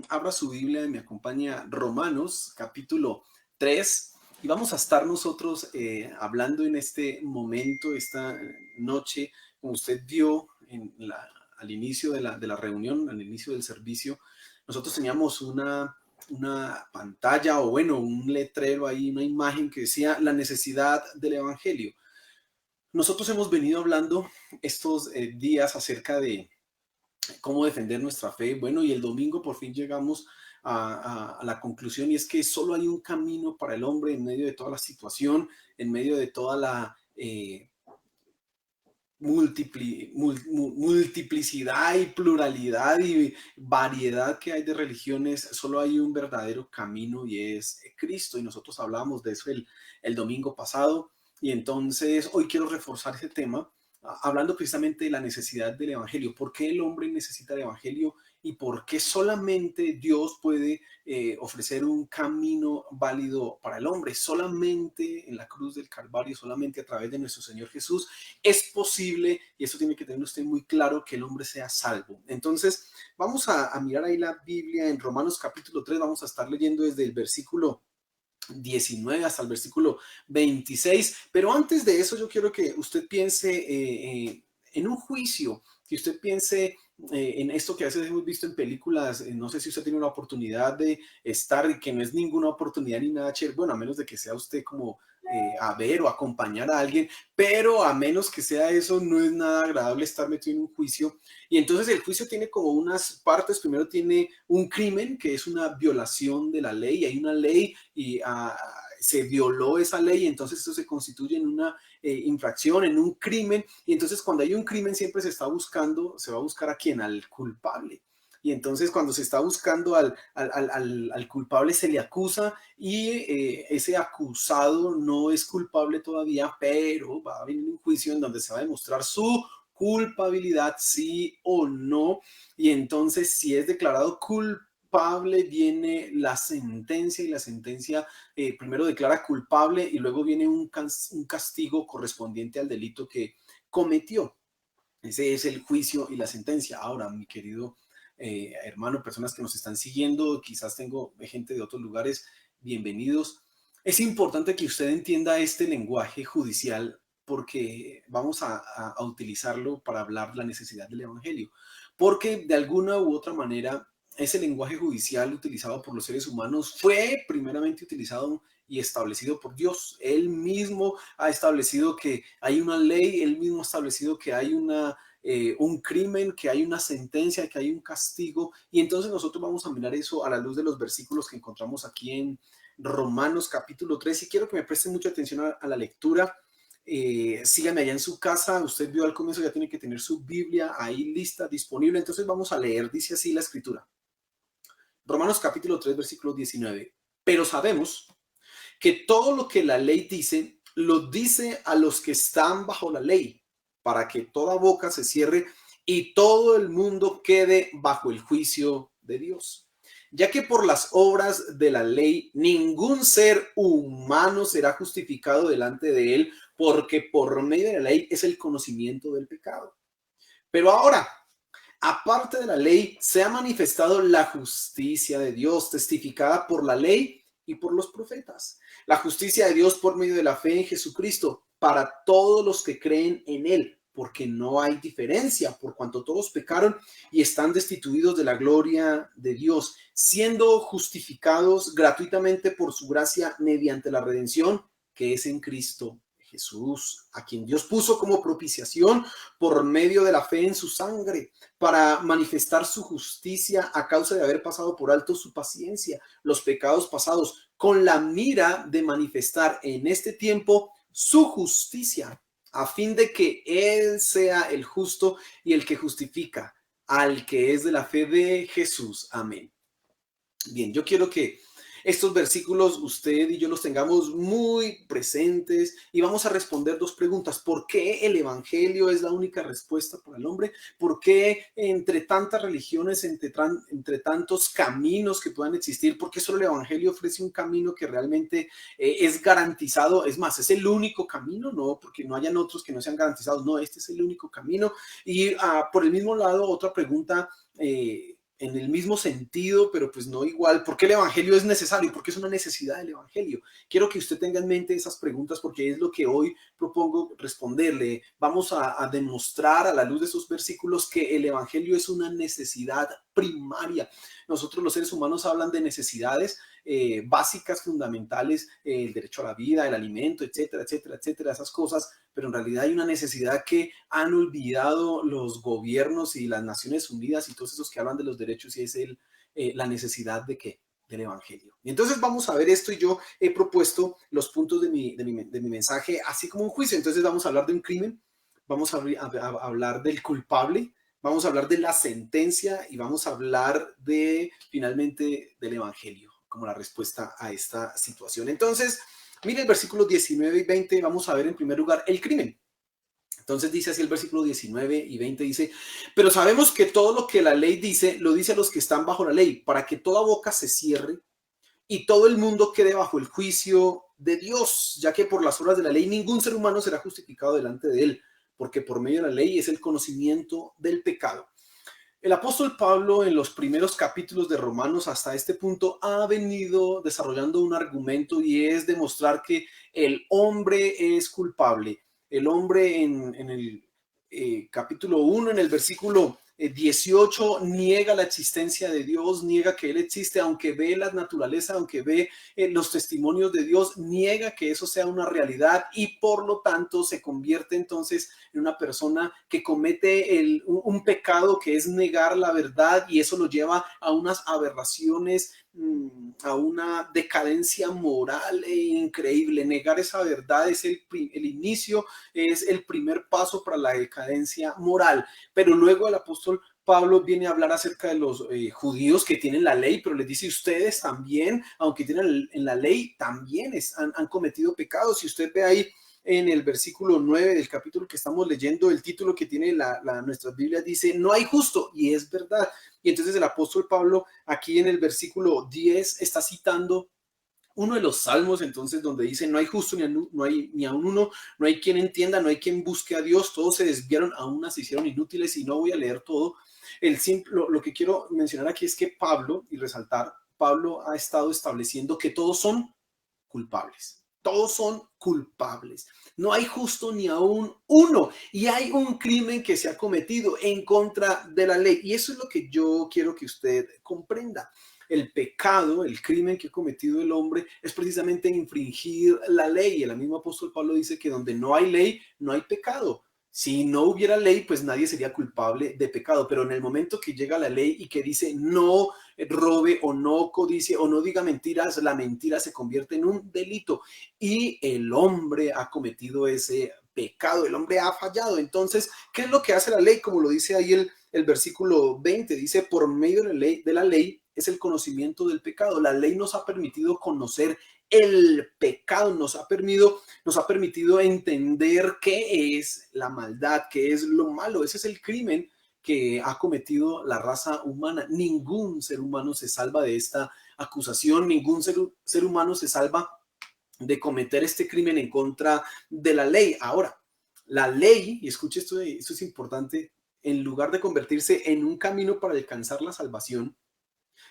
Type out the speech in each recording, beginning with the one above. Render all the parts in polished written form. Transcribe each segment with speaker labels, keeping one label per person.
Speaker 1: Abra su Biblia y me acompaña Romanos capítulo 3 y vamos a estar nosotros hablando en este momento, esta noche, como usted vio al inicio de la reunión, al inicio del servicio, nosotros teníamos una pantalla o bueno, un letrero ahí, una imagen que decía la necesidad del Evangelio. Nosotros hemos venido hablando estos días acerca de cómo defender nuestra fe. Bueno, y el domingo por fin llegamos a la conclusión y es que solo hay un camino para el hombre en medio de toda la situación, en medio de toda la multiplicidad y pluralidad y variedad que hay de religiones. Solo hay un verdadero camino y es Cristo. Y nosotros hablábamos de eso el domingo pasado. Y entonces hoy quiero reforzar ese tema hablando precisamente de la necesidad del Evangelio. ¿Por qué el hombre necesita el Evangelio y por qué solamente Dios puede ofrecer un camino válido para el hombre? Solamente en la cruz del Calvario, solamente a través de nuestro Señor Jesús es posible, y eso tiene que tener usted muy claro, que el hombre sea salvo. Entonces, vamos a mirar ahí la Biblia en Romanos capítulo 3, vamos a estar leyendo desde el versículo 19 hasta el versículo 26, pero antes de eso yo quiero que usted piense en un juicio, que usted piense en esto que a veces hemos visto en películas. No sé si usted tiene la oportunidad de estar, y que no es ninguna oportunidad ni nada chévere, bueno, a menos de que sea usted como a ver o acompañar a alguien, pero a menos que sea eso, no es nada agradable estar metido en un juicio. Y entonces el juicio tiene como unas partes. Primero tiene un crimen, que es una violación de la ley. Hay una ley y se violó esa ley, entonces eso se constituye en una infracción, en un crimen. Y entonces cuando hay un crimen siempre se va a buscar a quién, al culpable. Y entonces cuando se está buscando al culpable se le acusa y ese acusado no es culpable todavía, pero va a venir un juicio en donde se va a demostrar su culpabilidad, sí o no. Y entonces si es declarado culpable, viene la sentencia, y la sentencia primero declara culpable y luego viene un castigo correspondiente al delito que cometió. Ese es el juicio y la sentencia. Ahora, mi querido hermano, personas que nos están siguiendo, quizás tengo gente de otros lugares, bienvenidos. Es importante que usted entienda este lenguaje judicial porque vamos a utilizarlo para hablar la necesidad del Evangelio. Porque de alguna u otra manera, ese lenguaje judicial utilizado por los seres humanos fue primeramente utilizado y establecido por Dios. Él mismo ha establecido que hay una ley, él mismo ha establecido que hay un crimen, que hay una sentencia, que hay un castigo. Y entonces nosotros vamos a mirar eso a la luz de los versículos que encontramos aquí en Romanos capítulo 3. Y quiero que me presten mucha atención a la lectura. Síganme allá en su casa. Usted vio al comienzo, ya tiene que tener su Biblia ahí lista, disponible. Entonces vamos a leer. Dice así la escritura. Romanos capítulo 3, versículo 19. Pero sabemos que todo lo que la ley dice, lo dice a los que están bajo la ley, para que toda boca se cierre y todo el mundo quede bajo el juicio de Dios. Ya que por las obras de la ley ningún ser humano será justificado delante de él, porque por medio de la ley es el conocimiento del pecado. Pero ahora, aparte de la ley, se ha manifestado la justicia de Dios, testificada por la ley y por los profetas. La justicia de Dios por medio de la fe en Jesucristo para todos los que creen en Él, porque no hay diferencia, por cuanto todos pecaron y están destituidos de la gloria de Dios, siendo justificados gratuitamente por su gracia mediante la redención que es en Cristo Jesús, a quien Dios puso como propiciación por medio de la fe en su sangre, para manifestar su justicia a causa de haber pasado por alto su paciencia, los pecados pasados, con la mira de manifestar en este tiempo su justicia, a fin de que Él sea el justo y el que justifica al que es de la fe de Jesús. Amén. Bien, yo quiero que estos versículos usted y yo los tengamos muy presentes y vamos a responder dos preguntas. ¿Por qué el Evangelio es la única respuesta para el hombre? ¿Por qué entre tantas religiones, entre tantos caminos que puedan existir, por qué solo el Evangelio ofrece un camino que realmente es garantizado? Es más, ¿es el único camino? No, porque no hayan otros que no sean garantizados. No, este es el único camino. Y por el mismo lado, otra pregunta. en el mismo sentido, pero pues no igual. ¿Por qué el evangelio es necesario? ¿Por qué es una necesidad del evangelio? Quiero que usted tenga en mente esas preguntas porque es lo que hoy propongo responderle. Vamos a demostrar a la luz de esos versículos que el evangelio es una necesidad primaria. Nosotros los seres humanos hablan de necesidades básicas, fundamentales, el derecho a la vida, el alimento, etcétera, etcétera, etcétera, esas cosas, pero en realidad hay una necesidad que han olvidado los gobiernos y las Naciones Unidas y todos esos que hablan de los derechos y es la necesidad de que del evangelio. Y entonces vamos a ver esto y yo he propuesto los puntos de mi mensaje así como un juicio. Entonces vamos a hablar de un crimen, vamos a hablar del culpable, vamos a hablar de la sentencia y vamos a hablar de finalmente del evangelio como la respuesta a esta situación. Entonces, mire el versículo 19 y 20, vamos a ver en primer lugar el crimen. Entonces dice así el versículo 19 y 20, dice, pero sabemos que todo lo que la ley dice, lo dice a los que están bajo la ley, para que toda boca se cierre y todo el mundo quede bajo el juicio de Dios, ya que por las obras de la ley ningún ser humano será justificado delante de él, porque por medio de la ley es el conocimiento del pecado. El apóstol Pablo en los primeros capítulos de Romanos hasta este punto ha venido desarrollando un argumento y es demostrar que el hombre es culpable. El hombre en el capítulo 1, en el versículo 18, niega la existencia de Dios, niega que Él existe, aunque ve la naturaleza, aunque ve los testimonios de Dios, niega que eso sea una realidad y por lo tanto se convierte entonces en una persona que comete un pecado que es negar la verdad y eso lo lleva a unas aberraciones, a una decadencia moral increíble. Negar esa verdad es el inicio, es el primer paso para la decadencia moral. Pero luego el apóstol Pablo viene a hablar acerca de los judíos que tienen la ley, pero les dice ustedes también, aunque tienen en la ley, también han cometido pecados. Si usted ve ahí en el versículo 9 del capítulo que estamos leyendo, el título que tiene nuestras Biblias dice, no hay justo, y es verdad. Y entonces el apóstol Pablo aquí en el versículo 10 está citando uno de los salmos, entonces, donde dice, no hay justo no hay ni a un uno, no hay quien entienda, no hay quien busque a Dios, todos se desviaron, a unas se hicieron inútiles y no voy a leer todo. Lo que quiero mencionar aquí es que Pablo, y resaltar, Pablo ha estado estableciendo que todos son culpables. Todos son culpables. No hay justo ni aún uno. Y hay un crimen que se ha cometido en contra de la ley. Y eso es lo que yo quiero que usted comprenda. El pecado, el crimen que ha cometido el hombre es precisamente infringir la ley. El mismo apóstol Pablo dice que donde no hay ley, no hay pecado. Si no hubiera ley, pues nadie sería culpable de pecado. Pero en el momento que llega la ley y que dice no robe o no codicie o no diga mentiras, la mentira se convierte en un delito y el hombre ha cometido ese pecado, el hombre ha fallado. Entonces, ¿qué es lo que hace la ley? Como lo dice ahí el versículo 20, dice, por medio de la ley es el conocimiento del pecado. La ley nos ha permitido conocer el pecado, nos ha permitido entender qué es la maldad, qué es lo malo. Ese es el crimen que ha cometido la raza humana. Ningún ser humano se salva de esta acusación, ningún ser humano se salva de cometer este crimen en contra de la ley. Ahora, la ley, y escuche esto es importante, en lugar de convertirse en un camino para alcanzar la salvación,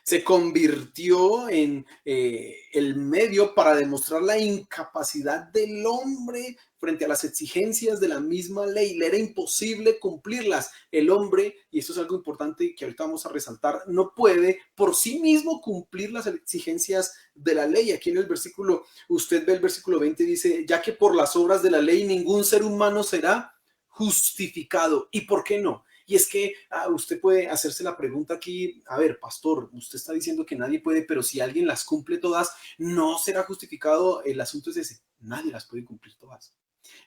Speaker 1: se convirtió en el medio para demostrar la incapacidad del hombre frente a las exigencias de la misma ley. Le era imposible cumplirlas. El hombre, y esto es algo importante que ahorita vamos a resaltar, no puede por sí mismo cumplir las exigencias de la ley. Aquí en el versículo, usted ve el versículo 20, dice, ya que por las obras de la ley ningún ser humano será justificado. ¿Y por qué no? Y es que usted puede hacerse la pregunta aquí, a ver, pastor, usted está diciendo que nadie puede, pero si alguien las cumple todas, no será justificado. El asunto es ese, nadie las puede cumplir todas.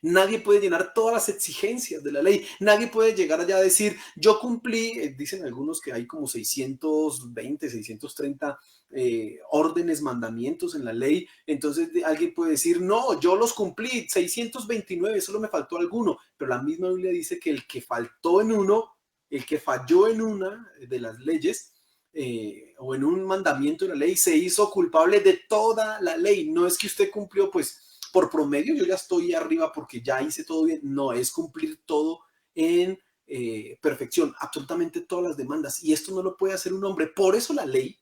Speaker 1: Nadie puede llenar todas las exigencias de la ley. Nadie puede llegar allá a decir, yo cumplí, dicen algunos que hay como 620, 630 órdenes, mandamientos en la ley. Entonces alguien puede decir, no, yo los cumplí, 629, solo me faltó alguno. Pero la misma Biblia dice que el que faltó en uno, el que falló en una de las leyes, o en un mandamiento de la ley, se hizo culpable de toda la ley. No es que usted cumplió, pues, por promedio yo ya estoy arriba porque ya hice todo bien. No, es cumplir todo en perfección, absolutamente todas las demandas. Y esto no lo puede hacer un hombre. Por eso la ley,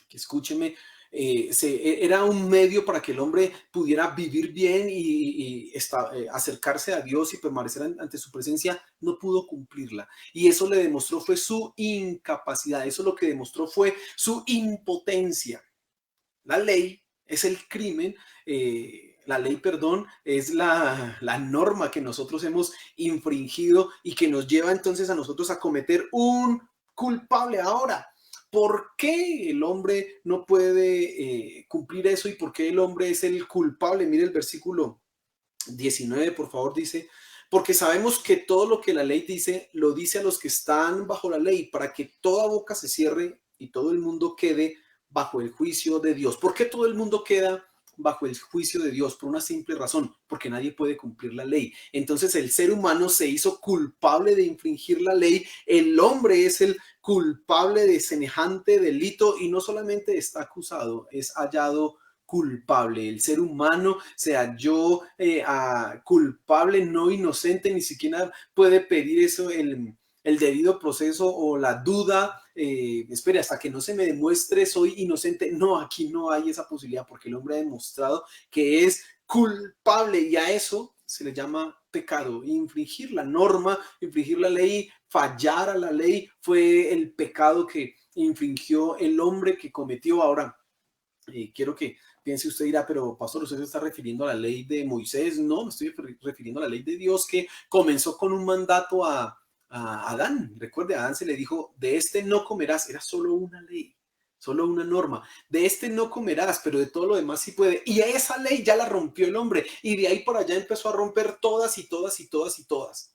Speaker 1: que escúcheme, era un medio para que el hombre pudiera vivir bien y acercarse a Dios y permanecer ante su presencia, no pudo cumplirla. Y eso le demostró fue su incapacidad, eso lo que demostró fue su impotencia. La ley es el crimen, la ley, perdón, es la norma que nosotros hemos infringido y que nos lleva entonces a nosotros a cometer un culpable. Ahora, ¿por qué el hombre no puede cumplir eso y por qué el hombre es el culpable? Mire el versículo 19, por favor, dice, porque sabemos que todo lo que la ley dice, lo dice a los que están bajo la ley, para que toda boca se cierre y todo el mundo quede bajo el juicio de Dios. ¿Por qué todo el mundo queda bajo el juicio de Dios? Por una simple razón, porque nadie puede cumplir la ley. Entonces el ser humano se hizo culpable de infringir la ley, el hombre es el culpable de semejante delito y no solamente está acusado, es hallado culpable. El ser humano se halló culpable, no inocente, ni siquiera puede pedir eso el debido proceso o la duda, espere, hasta que no se me demuestre soy inocente. No, aquí no hay esa posibilidad porque el hombre ha demostrado que es culpable y a eso se le llama pecado. Infringir la norma, infringir la ley, fallar a la ley fue el pecado que infringió el hombre que cometió. Ahora, quiero que piense usted, dirá, pero pastor, usted se está refiriendo a la ley de Moisés. No, me estoy refiriendo a la ley de Dios que comenzó con un mandato a Adán. Recuerde, a Adán se le dijo, de este no comerás, era solo una ley, solo una norma. De este no comerás, pero de todo lo demás sí puede. Y esa ley ya la rompió el hombre y de ahí por allá empezó a romper todas y todas y todas y todas.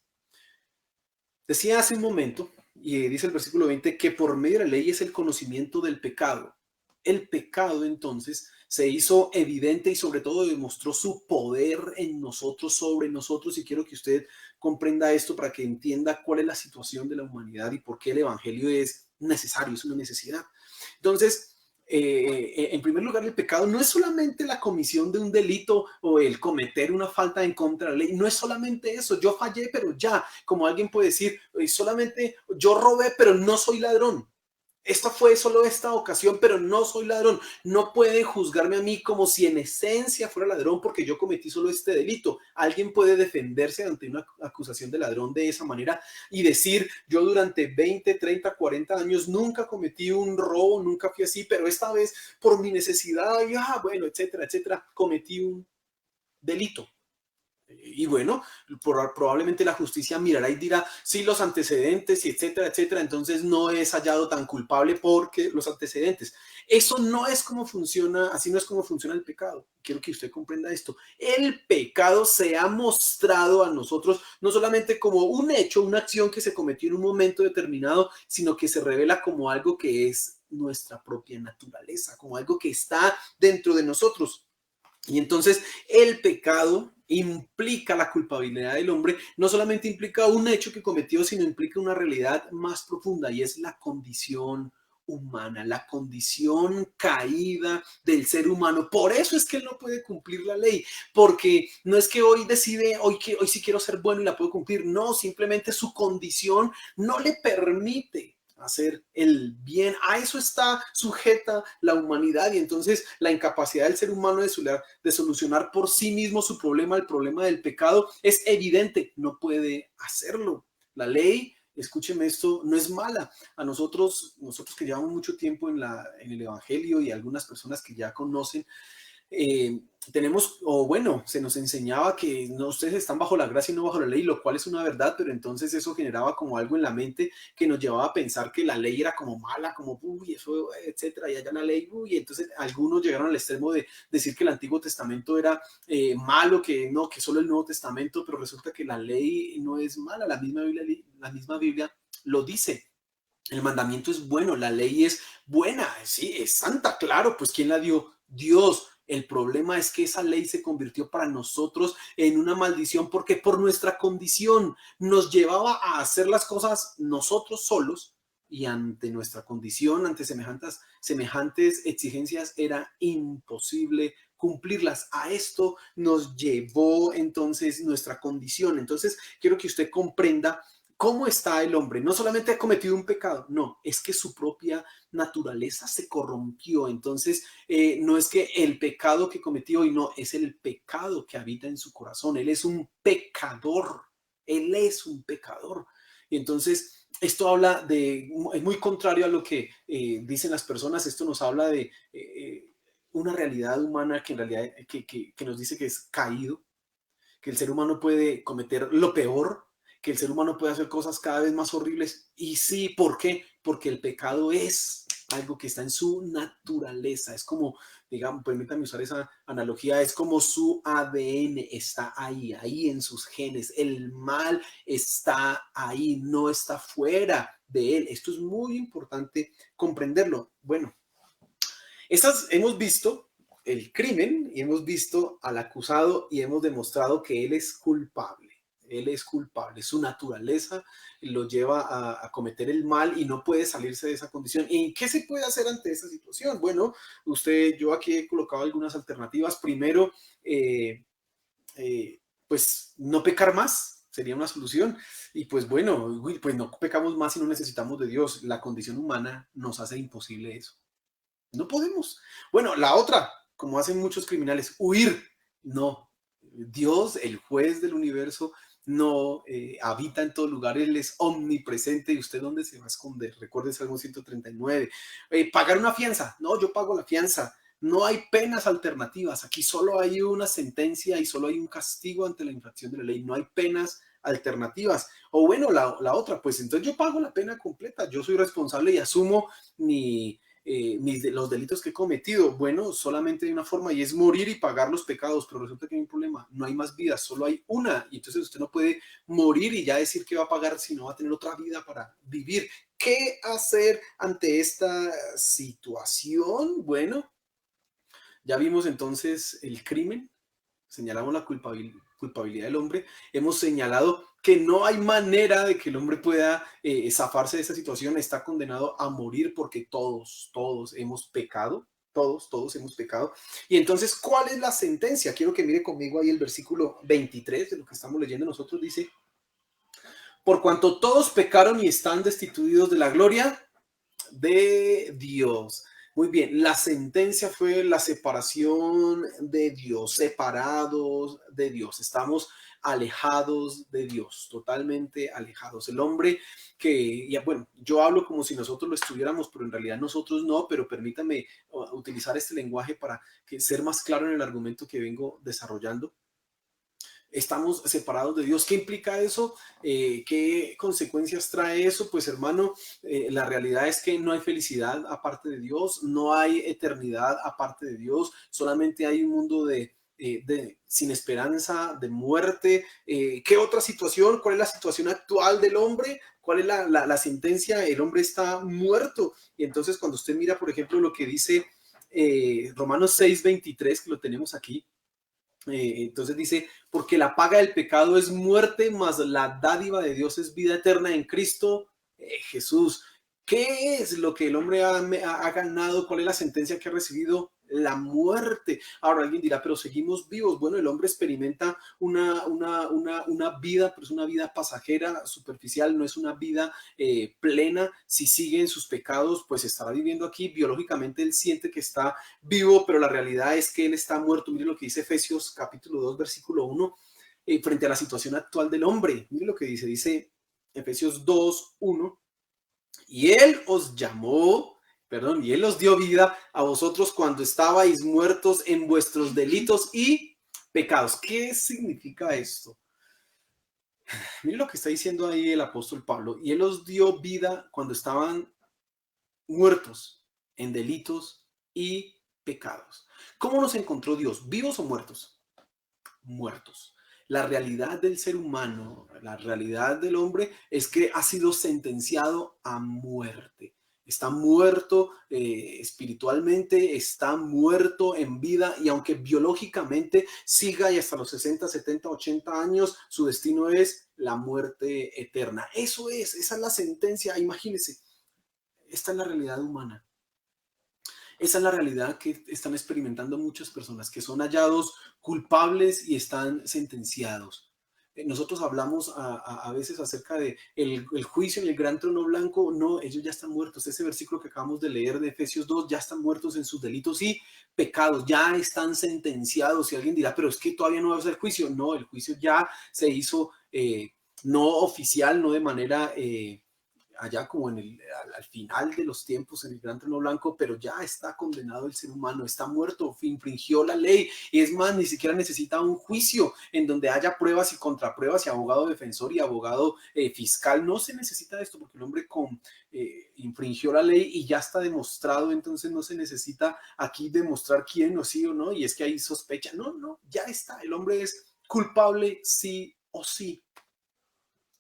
Speaker 1: Decía hace un momento, y dice el versículo 20, que por medio de la ley es el conocimiento del pecado. El pecado entonces se hizo evidente y sobre todo demostró su poder en nosotros, sobre nosotros, y quiero que usted comprenda esto para que entienda cuál es la situación de la humanidad y por qué el evangelio es necesario, es una necesidad. Entonces, en primer lugar, el pecado no es solamente la comisión de un delito o el cometer una falta en contra de la ley, no es solamente eso, yo fallé, pero ya, como alguien puede decir, solamente yo robé, pero no soy ladrón. Esta fue solo esta ocasión, pero no soy ladrón. No pueden juzgarme a mí como si en esencia fuera ladrón porque yo cometí solo este delito. Alguien puede defenderse ante una acusación de ladrón de esa manera y decir, yo durante 20, 30, 40 años nunca cometí un robo, nunca fui así, pero esta vez por mi necesidad, y, bueno, etcétera, etcétera, cometí un delito. Y bueno, probablemente la justicia mirará y dirá, sí, los antecedentes, y etcétera, etcétera, entonces no es hallado tan culpable porque los antecedentes. Eso no es como funciona, así no es como funciona el pecado. Quiero que usted comprenda esto. El pecado se ha mostrado a nosotros no solamente como un hecho, una acción que se cometió en un momento determinado, sino que se revela como algo que es nuestra propia naturaleza, como algo que está dentro de nosotros. Y entonces el pecado implica la culpabilidad del hombre, no solamente implica un hecho que cometió, sino implica una realidad más profunda y es la condición humana, la condición caída del ser humano. Por eso es que él no puede cumplir la ley, porque no es que hoy decide, hoy sí quiero ser bueno y la puedo cumplir, no, simplemente su condición no le permite hacer el bien. A eso está sujeta la humanidad y entonces la incapacidad del ser humano de solucionar por sí mismo su problema, el problema del pecado, es evidente, no puede hacerlo. La ley, escúcheme esto, no es mala. A nosotros que llevamos mucho tiempo en el Evangelio y algunas personas que ya conocen, tenemos, o bueno, se nos enseñaba que no, ustedes están bajo la gracia y no bajo la ley, lo cual es una verdad, pero entonces eso generaba como algo en la mente que nos llevaba a pensar que la ley era como mala, como, uy, eso, etcétera, y allá la ley, uy, entonces algunos llegaron al extremo de decir que el Antiguo Testamento era malo, que no, que solo el Nuevo Testamento, pero resulta que la ley no es mala, la misma Biblia lo dice. El mandamiento es bueno, la ley es buena, sí, es santa, claro, pues ¿quién la dio? Dios. El problema es que esa ley se convirtió para nosotros en una maldición porque por nuestra condición nos llevaba a hacer las cosas nosotros solos y ante nuestra condición, ante semejantes exigencias, era imposible cumplirlas. A esto nos llevó entonces nuestra condición. Entonces, quiero que usted comprenda ¿Cómo está el hombre? No solamente ha cometido un pecado, no, es que su propia naturaleza se corrompió. Entonces, no es que el pecado que cometió y no, es el pecado que habita en su corazón. Él es un pecador, él es un pecador. Y entonces, esto habla de, es muy contrario a lo que dicen las personas, esto nos habla de una realidad humana que en realidad que nos dice que es caído, que el ser humano puede cometer lo peor, que el ser humano puede hacer cosas cada vez más horribles. Y sí, ¿por qué? Porque el pecado es algo que está en su naturaleza. Es como, digamos, permítanme usar esa analogía, es como su ADN está ahí, ahí en sus genes. El mal está ahí, no está fuera de él. Esto es muy importante comprenderlo. Bueno, hemos visto el crimen y hemos visto al acusado y hemos demostrado que él es culpable. Él es culpable, su naturaleza lo lleva a cometer el mal y no puede salirse de esa condición. ¿Y qué se puede hacer ante esa situación? Bueno, yo aquí he colocado algunas alternativas. Primero, eh, pues no pecar más sería una solución. Y pues bueno, pues no pecamos más si no necesitamos de Dios. La condición humana nos hace imposible eso. No podemos. Bueno, la otra, como hacen muchos criminales, huir. No. Dios, el juez del universo, no habita en todo lugar. Él es omnipresente. ¿Y usted dónde se va a esconder? Recuerde Salmo 139. Pagar una fianza. No, yo pago la fianza. No hay penas alternativas. Aquí solo hay una sentencia y solo hay un castigo ante la infracción de la ley. No hay penas alternativas. O bueno, la otra, pues entonces yo pago la pena completa. Yo soy responsable y asumo los delitos que he cometido. Bueno, solamente hay una forma y es morir y pagar los pecados, pero resulta que hay un problema, no hay más vida, solo hay una, y entonces usted no puede morir y ya decir que va a pagar, sino va a tener otra vida para vivir. ¿Qué hacer ante esta situación? Bueno, ya vimos entonces el crimen, señalamos la culpabilidad del hombre, hemos señalado que no hay manera de que el hombre pueda zafarse de esa situación, está condenado a morir porque todos hemos pecado, todos hemos pecado. Y entonces, ¿cuál es la sentencia? Quiero que mire conmigo ahí el versículo 23 de lo que estamos leyendo nosotros, dice, por cuanto todos pecaron y están destituidos de la gloria de Dios. Muy bien, la sentencia fue la separación de Dios, separados de Dios. Estamos alejados de Dios, totalmente alejados. El hombre que, ya bueno, yo hablo como si nosotros lo estuviéramos, pero en realidad nosotros no, pero permítame utilizar este lenguaje para ser más claro en el argumento que vengo desarrollando. Estamos separados de Dios. ¿Qué implica eso? ¿Qué consecuencias trae eso? Pues hermano, la realidad es que no hay felicidad aparte de Dios, no hay eternidad aparte de Dios, solamente hay un mundo sin esperanza, de muerte. ¿Qué otra situación? ¿Cuál es la situación actual del hombre? ¿Cuál es la sentencia? El hombre está muerto. Y entonces cuando usted mira, por ejemplo, lo que dice Romanos 6:23, que lo tenemos aquí, entonces dice, porque la paga del pecado es muerte, mas la dádiva de Dios es vida eterna en Cristo Jesús. ¿Qué es lo que el hombre ha ganado? ¿Cuál es la sentencia que ha recibido? La muerte. Ahora alguien dirá, pero seguimos vivos. Bueno, el hombre experimenta una vida, pero es una vida pasajera, superficial, no es una vida plena. Si sigue en sus pecados, pues estará viviendo aquí. Biológicamente él siente que está vivo, pero la realidad es que él está muerto. Mire lo que dice Efesios capítulo 2, versículo 1, frente a la situación actual del hombre. Mire lo que dice Efesios 2, 1, y él os llamó, perdón, y él os dio vida a vosotros cuando estabais muertos en vuestros delitos y pecados. ¿Qué significa esto? Mire lo que está diciendo ahí el apóstol Pablo, y él os dio vida cuando estaban muertos en delitos y pecados. ¿Cómo nos encontró Dios? ¿Vivos o muertos? Muertos. La realidad del ser humano, la realidad del hombre es que ha sido sentenciado a muerte. Está muerto espiritualmente, está muerto en vida y aunque biológicamente siga y hasta los 60, 70, 80 años, su destino es la muerte eterna. Esa es la sentencia, imagínense. Esta es la realidad humana. Esa es la realidad que están experimentando muchas personas que son hallados culpables y están sentenciados. Nosotros hablamos a veces acerca de el juicio en el gran trono blanco. No, ellos ya están muertos. Ese versículo que acabamos de leer de Efesios 2, ya están muertos en sus delitos y pecados, ya están sentenciados. Y alguien dirá, pero es que todavía no va a ser el juicio. No, el juicio ya se hizo no oficial, no de manera allá como al final de los tiempos en el gran trono blanco, pero ya está condenado el ser humano, está muerto, infringió la ley, y es más, ni siquiera necesita un juicio en donde haya pruebas y contrapruebas y abogado defensor y abogado fiscal. No se necesita esto porque el hombre infringió la ley y ya está demostrado. Entonces no se necesita aquí demostrar quién o sí o no, y es que hay sospecha. No, no, ya está, el hombre es culpable sí o sí.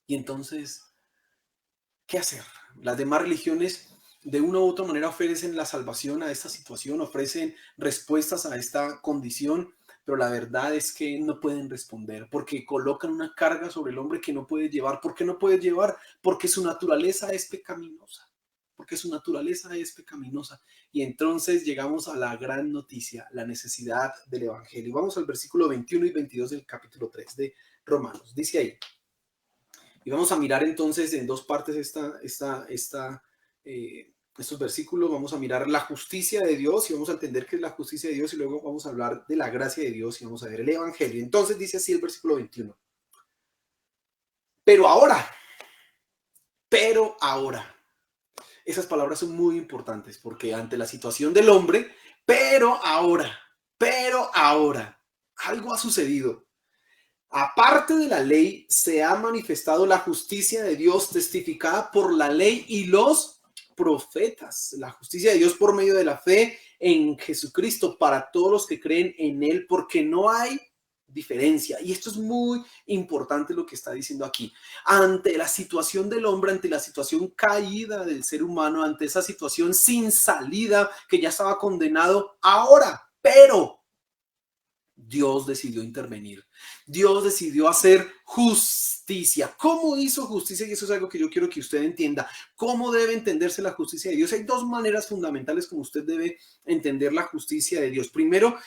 Speaker 1: Y entonces, ¿qué hacer? Las demás religiones de una u otra manera ofrecen la salvación a esta situación, ofrecen respuestas a esta condición, pero la verdad es que no pueden responder porque colocan una carga sobre el hombre que no puede llevar. ¿Por qué no puede llevar? Porque su naturaleza es pecaminosa. Porque su naturaleza es pecaminosa. Y entonces llegamos a la gran noticia, la necesidad del evangelio. Vamos al versículo 21 y 22 del capítulo 3 de Romanos. Dice ahí: y vamos a mirar entonces en dos partes estos versículos. Vamos a mirar la justicia de Dios y vamos a entender qué es la justicia de Dios, y luego vamos a hablar de la gracia de Dios y vamos a ver el evangelio. Entonces dice así el versículo 21. Pero ahora, pero ahora. Esas palabras son muy importantes porque ante la situación del hombre, pero ahora, algo ha sucedido. Aparte de la ley, se ha manifestado la justicia de Dios testificada por la ley y los profetas. La justicia de Dios por medio de la fe en Jesucristo para todos los que creen en Él, porque no hay diferencia. Y esto es muy importante lo que está diciendo aquí. Ante la situación del hombre, ante la situación caída del ser humano, ante esa situación sin salida que ya estaba condenado, ahora, pero Dios decidió intervenir. Dios decidió hacer justicia. ¿Cómo hizo justicia? Y eso es algo que yo quiero que usted entienda. ¿Cómo debe entenderse la justicia de Dios? Hay dos maneras fundamentales como usted debe entender la justicia de Dios. Primero,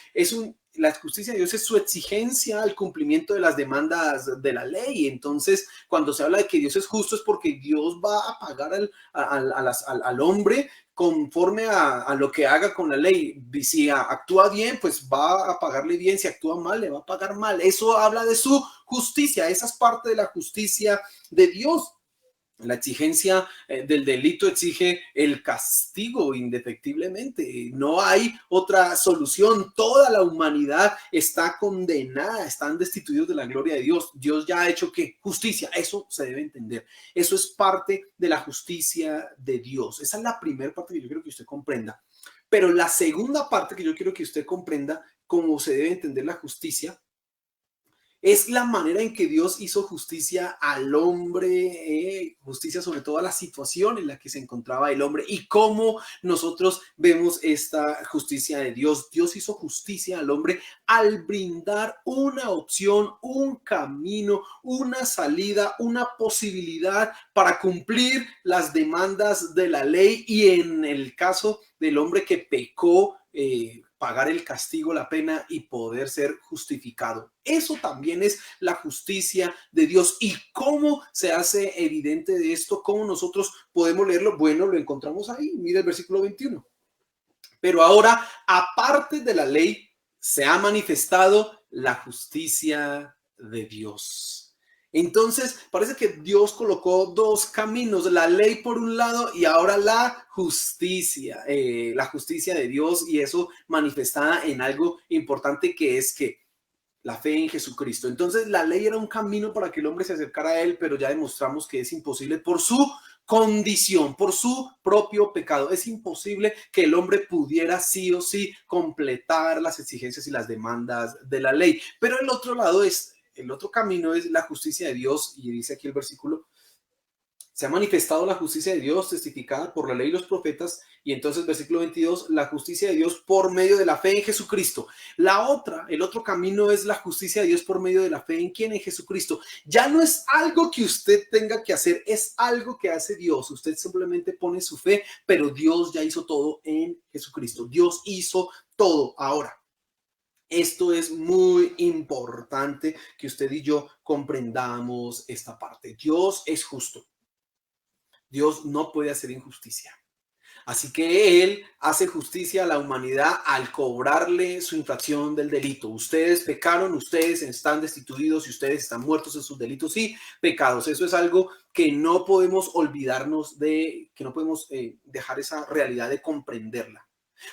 Speaker 1: la justicia de Dios es su exigencia al cumplimiento de las demandas de la ley. Entonces, cuando se habla de que Dios es justo, es porque Dios va a pagar al hombre conforme a lo que haga con la ley. Si actúa bien, pues va a pagarle bien. Si actúa mal, le va a pagar mal. Eso habla de su justicia. Esa es parte de la justicia de Dios. La exigencia del delito exige el castigo indefectiblemente. No hay otra solución. Toda la humanidad está condenada, están destituidos de la gloria de Dios. Dios ya ha hecho ¿qué? Justicia. Eso se debe entender. Eso es parte de la justicia de Dios. Esa es la primera parte que yo quiero que usted comprenda. Pero la segunda parte que yo quiero que usted comprenda cómo se debe entender la justicia es la manera en que Dios hizo justicia al hombre, justicia sobre todo a la situación en la que se encontraba el hombre y cómo nosotros vemos esta justicia de Dios. Dios hizo justicia al hombre al brindar una opción, un camino, una salida, una posibilidad para cumplir las demandas de la ley, y en el caso del hombre que pecó, pagar el castigo, la pena y poder ser justificado. Eso también es la justicia de Dios. ¿Y cómo se hace evidente de esto? ¿Cómo nosotros podemos leerlo? Bueno, lo encontramos ahí. Mira el versículo 21. Pero ahora, aparte de la ley, se ha manifestado la justicia de Dios. Entonces, parece que Dios colocó dos caminos, la ley por un lado y ahora la justicia de Dios, y eso manifestada en algo importante que es que la fe en Jesucristo. Entonces, la ley era un camino para que el hombre se acercara a él, pero ya demostramos que es imposible por su condición, por su propio pecado. Es imposible que el hombre pudiera sí o sí completar las exigencias y las demandas de la ley. Pero el otro camino es la justicia de Dios, y dice aquí el versículo: se ha manifestado la justicia de Dios testificada por la ley y los profetas. Y entonces versículo 22, la justicia de Dios por medio de la fe en Jesucristo. El otro camino es la justicia de Dios por medio de la fe en quién, en Jesucristo. Ya no es algo que usted tenga que hacer, es algo que hace Dios. Usted simplemente pone su fe, pero Dios ya hizo todo en Jesucristo. Dios hizo todo ahora. Esto es muy importante que usted y yo comprendamos esta parte. Dios es justo. Dios no puede hacer injusticia. Así que Él hace justicia a la humanidad al cobrarle su infracción del delito. Ustedes pecaron, ustedes están destituidos y ustedes están muertos en sus delitos y pecados. Eso es algo que no podemos olvidarnos de, que no podemos dejar esa realidad de comprenderla.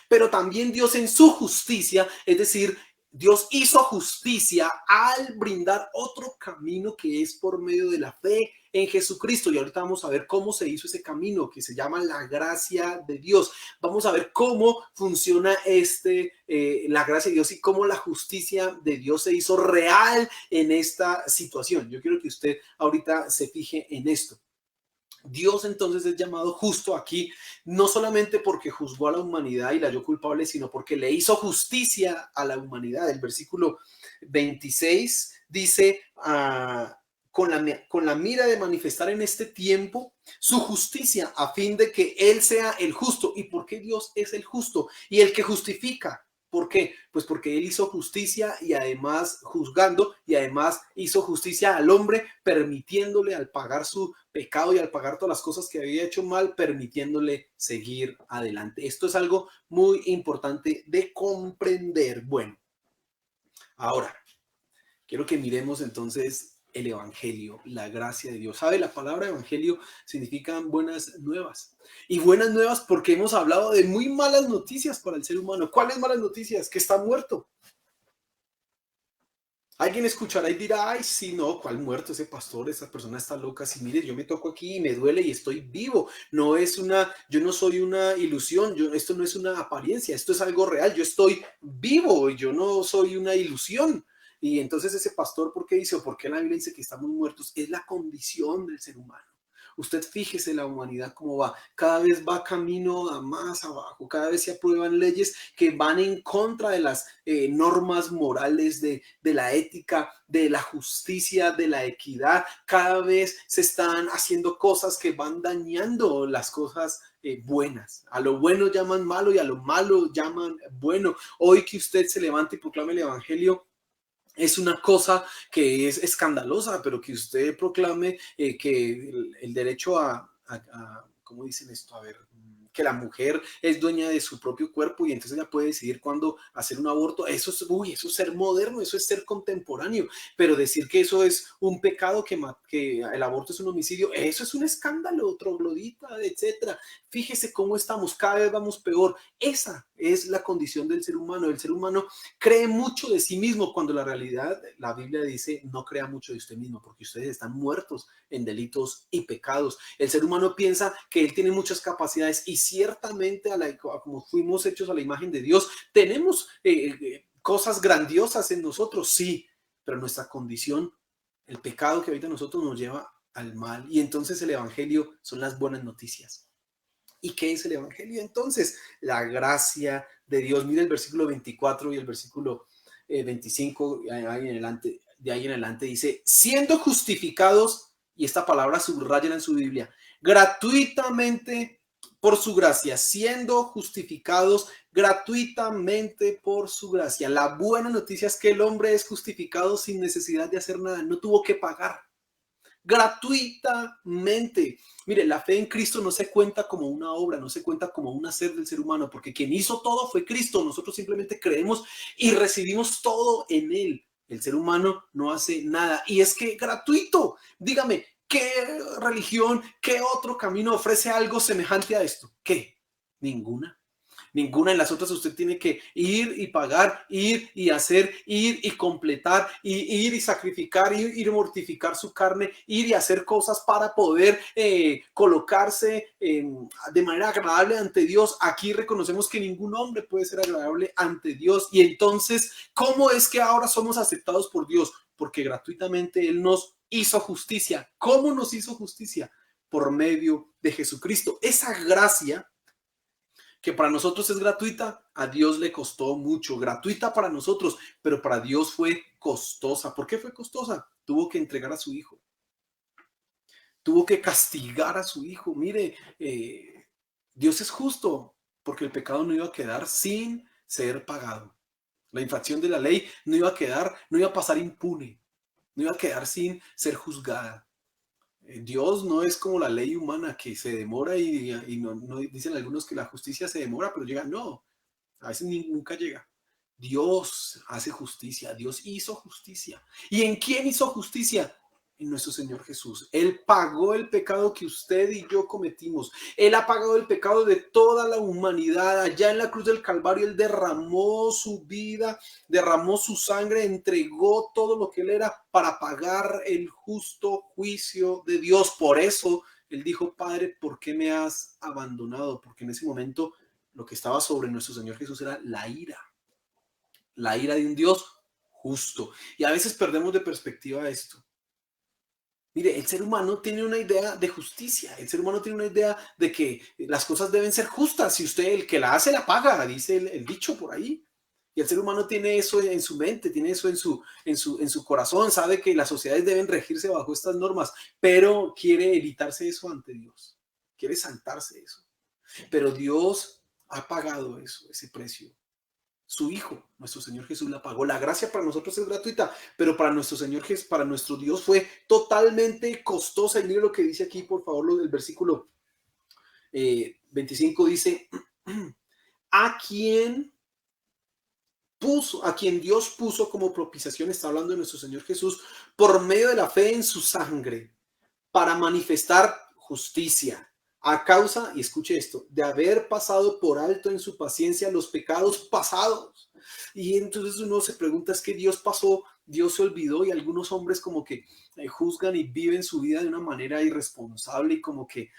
Speaker 1: Pero también Dios en su justicia, es decir, Dios hizo justicia al brindar otro camino que es por medio de la fe en Jesucristo. Y ahorita vamos a ver cómo se hizo ese camino que se llama la gracia de Dios. Vamos a ver cómo funciona la gracia de Dios y cómo la justicia de Dios se hizo real en esta situación. Yo quiero que usted ahorita se fije en esto. Dios entonces es llamado justo aquí, no solamente porque juzgó a la humanidad y la halló culpable, sino porque le hizo justicia a la humanidad. El versículo 26 dice, con la mira de manifestar en este tiempo su justicia, a fin de que Él sea el justo. ¿Y por qué Dios es el justo? Y el que justifica. ¿Por qué? Pues porque Él hizo justicia y además juzgando y además hizo justicia al hombre, permitiéndole al pagar su pecado y al pagar todas las cosas que había hecho mal, permitiéndole seguir adelante. Esto es algo muy importante de comprender. Bueno, ahora quiero que miremos entonces el Evangelio, la gracia de Dios. ¿Sabe? La palabra Evangelio significa buenas nuevas. Y buenas nuevas porque hemos hablado de muy malas noticias para el ser humano. ¿Cuáles malas noticias? Que está muerto. Alguien escuchará y dirá, ay, sí, no, ¿cuál muerto ese pastor? Esa persona está loca. Si mire, yo me toco aquí y me duele y estoy vivo. No es yo no soy una ilusión, esto no es una apariencia, esto es algo real. Yo estoy vivo y yo no soy una ilusión. Y entonces ese pastor, ¿por qué dice o por qué la Biblia dice que estamos muertos? Es la condición del ser humano. Usted fíjese la humanidad cómo va, cada vez va camino a más abajo, cada vez se aprueban leyes que van en contra de las normas morales de la ética, de la justicia, de la equidad, cada vez se están haciendo cosas que van dañando las cosas buenas. A lo bueno llaman malo y a lo malo llaman bueno. Hoy que usted se levante y proclame el Evangelio, es una cosa que es escandalosa, pero que usted proclame que el derecho ¿cómo dicen esto? A ver, que la mujer es dueña de su propio cuerpo y entonces ella puede decidir cuándo hacer un aborto. Eso es ser moderno, eso es ser contemporáneo. Pero decir que eso es un pecado, que el aborto es un homicidio, eso es un escándalo, troglodita, etcétera. Fíjese cómo estamos, cada vez vamos peor. Esa es la condición del ser humano. El ser humano cree mucho de sí mismo cuando la realidad, la Biblia dice, no crea mucho de usted mismo porque ustedes están muertos en delitos y pecados. El ser humano piensa que él tiene muchas capacidades y ciertamente como fuimos hechos a la imagen de Dios, tenemos cosas grandiosas en nosotros, sí, pero nuestra condición, el pecado que habita en nosotros nos lleva al mal. Y entonces el Evangelio son las buenas noticias. ¿Y qué es el Evangelio? Entonces, la gracia de Dios. Mira el versículo 24 y el versículo 25, de ahí en adelante dice, siendo justificados, y esta palabra subrayan en su Biblia, gratuitamente por su gracia, siendo justificados gratuitamente por su gracia. La buena noticia es que el hombre es justificado sin necesidad de hacer nada, no tuvo que pagar gratuitamente. Mire, la fe en Cristo no se cuenta como una obra, no se cuenta como un hacer del ser humano, porque quien hizo todo fue Cristo. Nosotros simplemente creemos y recibimos todo en Él. El ser humano no hace nada. Y es que gratuito. Dígame, ¿qué religión, qué otro camino ofrece algo semejante a esto? ¿Qué? Ninguna. Ninguna. En las otras usted tiene que ir y pagar, ir y hacer, ir y completar, ir y sacrificar, ir y mortificar su carne, ir y hacer cosas para poder colocarse de manera agradable ante Dios. Aquí reconocemos que ningún hombre puede ser agradable ante Dios. Y entonces, ¿cómo es que ahora somos aceptados por Dios? Porque gratuitamente Él nos hizo justicia. ¿Cómo nos hizo justicia? Por medio de Jesucristo. Esa gracia que para nosotros es gratuita, a Dios le costó mucho. Gratuita para nosotros, pero para Dios fue costosa. ¿Por qué fue costosa? Tuvo que entregar a su hijo. Tuvo que castigar a su hijo. Mire, Dios es justo porque el pecado no iba a quedar sin ser pagado. La infracción de la ley no iba a quedar, no iba a pasar impune, no iba a quedar sin ser juzgada. Dios no es como la ley humana que se demora y no dicen algunos que la justicia se demora, pero llega. No, a veces nunca llega. Dios hace justicia, Dios hizo justicia. ¿Y en quién hizo justicia? En nuestro Señor Jesús. Él pagó el pecado que usted y yo cometimos. Él ha pagado el pecado de toda la humanidad. Allá en la cruz del Calvario, Él derramó su vida, derramó su sangre, entregó todo lo que Él era para pagar el justo juicio de Dios. Por eso Él dijo: Padre, ¿por qué me has abandonado? Porque en ese momento lo que estaba sobre nuestro Señor Jesús era la ira de un Dios justo. Y a veces perdemos de perspectiva esto. Mire, el ser humano tiene una idea de justicia, el ser humano tiene una idea de que las cosas deben ser justas, si usted el que la hace la paga, dice el dicho por ahí. Y el ser humano tiene eso en su mente, tiene eso en su corazón, sabe que las sociedades deben regirse bajo estas normas, pero quiere evitarse eso ante Dios, quiere saltarse eso. Pero Dios ha pagado eso, ese precio. Su Hijo, nuestro Señor Jesús, la pagó. La gracia para nosotros es gratuita, pero para nuestro Señor Jesús, para nuestro Dios fue totalmente costosa. Y mire lo que dice aquí, por favor, el versículo 25 dice: a quien Dios puso como propiciación, está hablando de nuestro Señor Jesús, por medio de la fe en su sangre, para manifestar justicia, a causa, y escuche esto, de haber pasado por alto en su paciencia los pecados pasados. Y entonces uno se pregunta, es que Dios pasó, Dios se olvidó, y algunos hombres como que juzgan y viven su vida de una manera irresponsable y como que,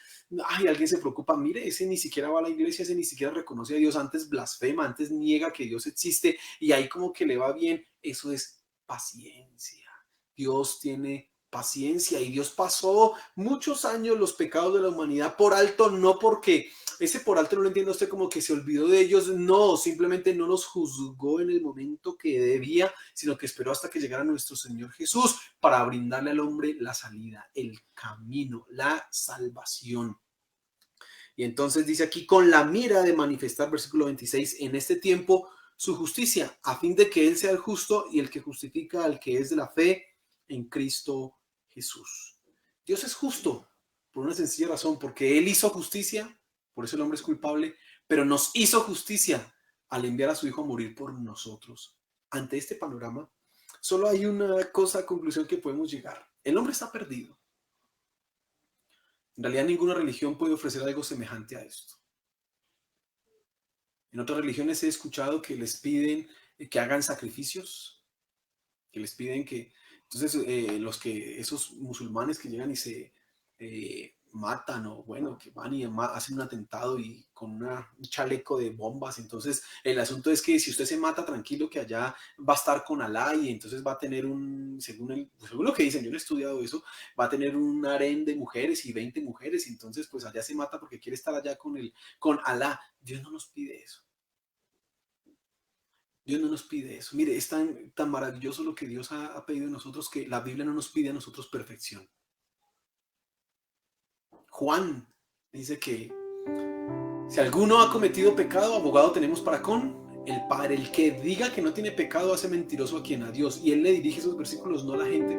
Speaker 1: ay, alguien se preocupa, mire, ese ni siquiera va a la iglesia, ese ni siquiera reconoce a Dios, antes blasfema, antes niega que Dios existe y ahí como que le va bien. Eso es paciencia. Dios tiene paciencia y Dios pasó muchos años los pecados de la humanidad por alto, no porque ese por alto no lo entiende usted como que se olvidó de ellos, no, simplemente no los juzgó en el momento que debía, sino que esperó hasta que llegara nuestro Señor Jesús para brindarle al hombre la salida, el camino, la salvación. Y entonces dice aquí, con la mira de manifestar, versículo 26, en este tiempo su justicia, a fin de que Él sea el justo y el que justifica al que es de la fe en Cristo Jesús. Dios es justo por una sencilla razón, porque Él hizo justicia, por eso el hombre es culpable, pero nos hizo justicia al enviar a su Hijo a morir por nosotros. Ante este panorama, solo hay una cosa a conclusión que podemos llegar. El hombre está perdido. En realidad ninguna religión puede ofrecer algo semejante a esto. En otras religiones he escuchado que les piden que hagan sacrificios, que les piden que, entonces esos musulmanes que llegan y se matan o bueno, que van y hacen un atentado y con un chaleco de bombas, entonces el asunto es que si usted se mata, tranquilo que allá va a estar con Alá y entonces va a tener según lo que dicen, yo no he estudiado eso, va a tener un harén de mujeres y 20 mujeres, y entonces pues allá se mata porque quiere estar allá con Alá. Dios no nos pide eso. Dios no nos pide eso. Mire, es tan maravilloso lo que Dios ha pedido de nosotros que la Biblia no nos pide a nosotros perfección. Juan dice que si alguno ha cometido pecado, abogado tenemos para con el Padre. El que diga que no tiene pecado hace mentiroso a quien, a Dios. Y él le dirige esos versículos no a la gente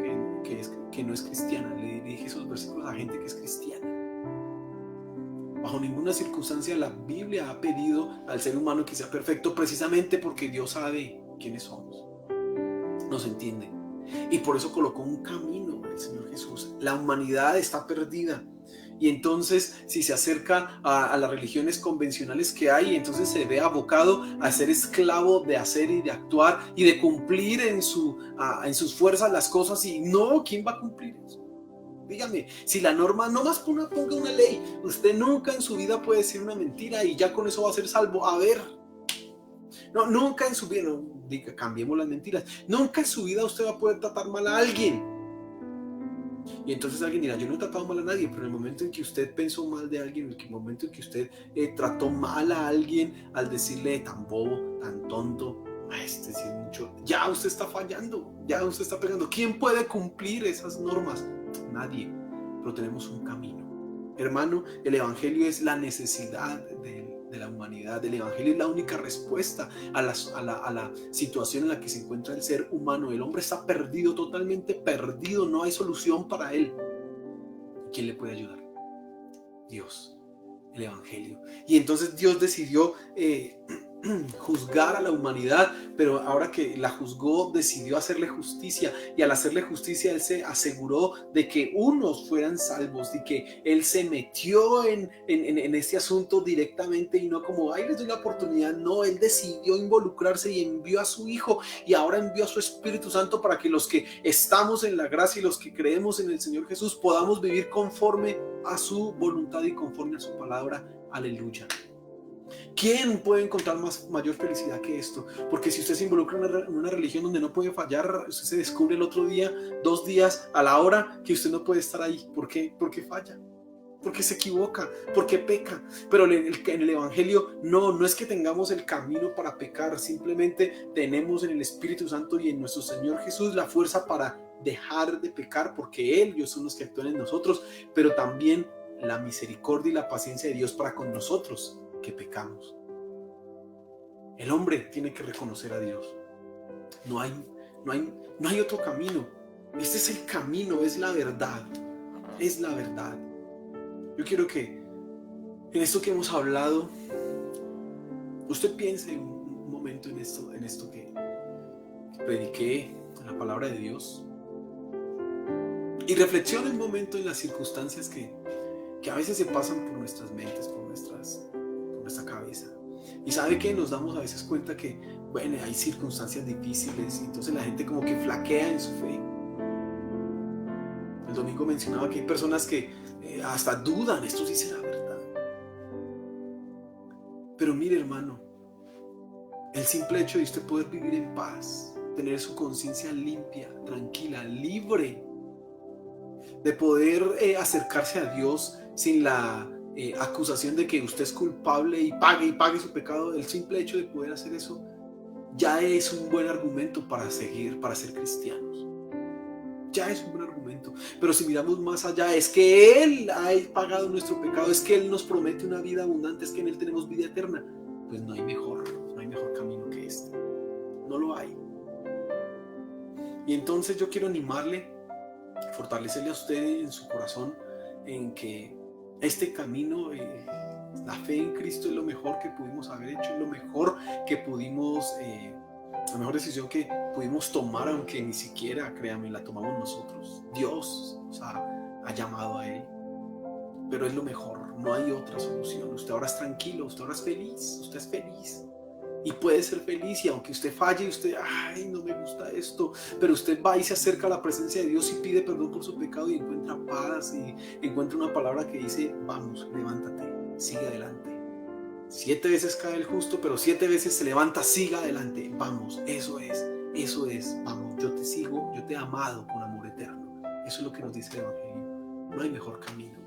Speaker 1: que no es cristiana, le dirige esos versículos a la gente que es cristiana. Bajo ninguna circunstancia la Biblia ha pedido al ser humano que sea perfecto, precisamente porque Dios sabe quiénes somos, nos entiende, y por eso colocó un camino el Señor Jesús. La humanidad está perdida y entonces si se acerca a las religiones convencionales que hay, entonces se ve abocado a ser esclavo de hacer y de actuar y de cumplir en sus fuerzas las cosas. Y no, ¿quién va a cumplir eso? Dígame, si la norma no más ponga una ley, usted nunca en su vida puede decir una mentira y ya con eso va a ser salvo. A ver, no, nunca en su vida, no, diga, cambiemos las mentiras, nunca en su vida usted va a poder tratar mal a alguien. Y entonces alguien dirá, yo no he tratado mal a nadie, pero en el momento en que usted pensó mal de alguien, en el momento en que usted trató mal a alguien al decirle tan bobo, tan tonto, este sí es mucho, ya usted está fallando, ya usted está pegando. ¿Quién puede cumplir esas normas? Nadie, pero tenemos un camino. Hermano, el evangelio es la necesidad de la humanidad. El Evangelio es la única respuesta a la situación en la que se encuentra el ser humano. El hombre está perdido, totalmente perdido, no hay solución para él. ¿Quién le puede ayudar? Dios, el Evangelio. Y entonces Dios decidió juzgar a la humanidad, pero ahora que la juzgó, decidió hacerle justicia, y al hacerle justicia Él se aseguró de que unos fueran salvos, y que Él se metió en este asunto directamente y no como, ay, les doy la oportunidad. No, Él decidió involucrarse y envió a su Hijo, y ahora envió a su Espíritu Santo para que los que estamos en la gracia y los que creemos en el Señor Jesús podamos vivir conforme a su voluntad y conforme a su palabra. Aleluya. ¿Quién puede encontrar mayor felicidad que esto? Porque si usted se involucra en una religión donde no puede fallar, usted se descubre el otro día, 2 días, a la hora que usted no puede estar ahí. ¿Por qué? Porque falla, porque se equivoca, porque peca. Pero en el Evangelio no es que tengamos el camino para pecar, simplemente tenemos en el Espíritu Santo y en nuestro Señor Jesús la fuerza para dejar de pecar, porque Él y Dios son los que actúan en nosotros, pero también la misericordia y la paciencia de Dios para con nosotros que pecamos. El hombre tiene que reconocer a Dios. No hay otro camino. Este es el camino, es la verdad. Es la verdad. Yo quiero que en esto que hemos hablado, usted piense un momento en esto que prediqué, en la palabra de Dios, y reflexione un momento en las circunstancias que a veces se pasan por nuestras mentes, por nuestra cabeza. Y sabe que nos damos a veces cuenta que, bueno, hay circunstancias difíciles y entonces la gente como que flaquea en su fe. El domingo mencionaba que hay personas que hasta dudan, esto sí será verdad. Pero mire, hermano, el simple hecho de usted poder vivir en paz, tener su conciencia limpia, tranquila, libre, de poder acercarse a Dios sin la acusación de que usted es culpable y pague su pecado, el simple hecho de poder hacer eso ya es un buen argumento para ser cristianos. Ya es un buen argumento. Pero si miramos más allá, es que Él ha pagado nuestro pecado, es que Él nos promete una vida abundante, es que en Él tenemos vida eterna. Pues no hay mejor camino que este. No lo hay. Y entonces yo quiero animarle, fortalecerle a usted en su corazón en que este camino, la fe en Cristo, es lo mejor que pudimos haber hecho, es lo mejor que pudimos, la mejor decisión que pudimos tomar, aunque ni siquiera, créanme, la tomamos nosotros. Dios nos ha llamado a Él, pero es lo mejor, no hay otra solución. Usted ahora es tranquilo, usted ahora es feliz, usted es feliz. Y puede ser feliz, y aunque usted falle y usted, ay, no me gusta esto, pero usted va y se acerca a la presencia de Dios y pide perdón por su pecado y encuentra paz y encuentra una palabra que dice, vamos, levántate, sigue adelante. 7 veces cae el justo, pero 7 veces se levanta, siga adelante. Vamos, eso es, vamos, yo te sigo, yo te he amado con amor eterno. Eso es lo que nos dice el Evangelio. No hay mejor camino.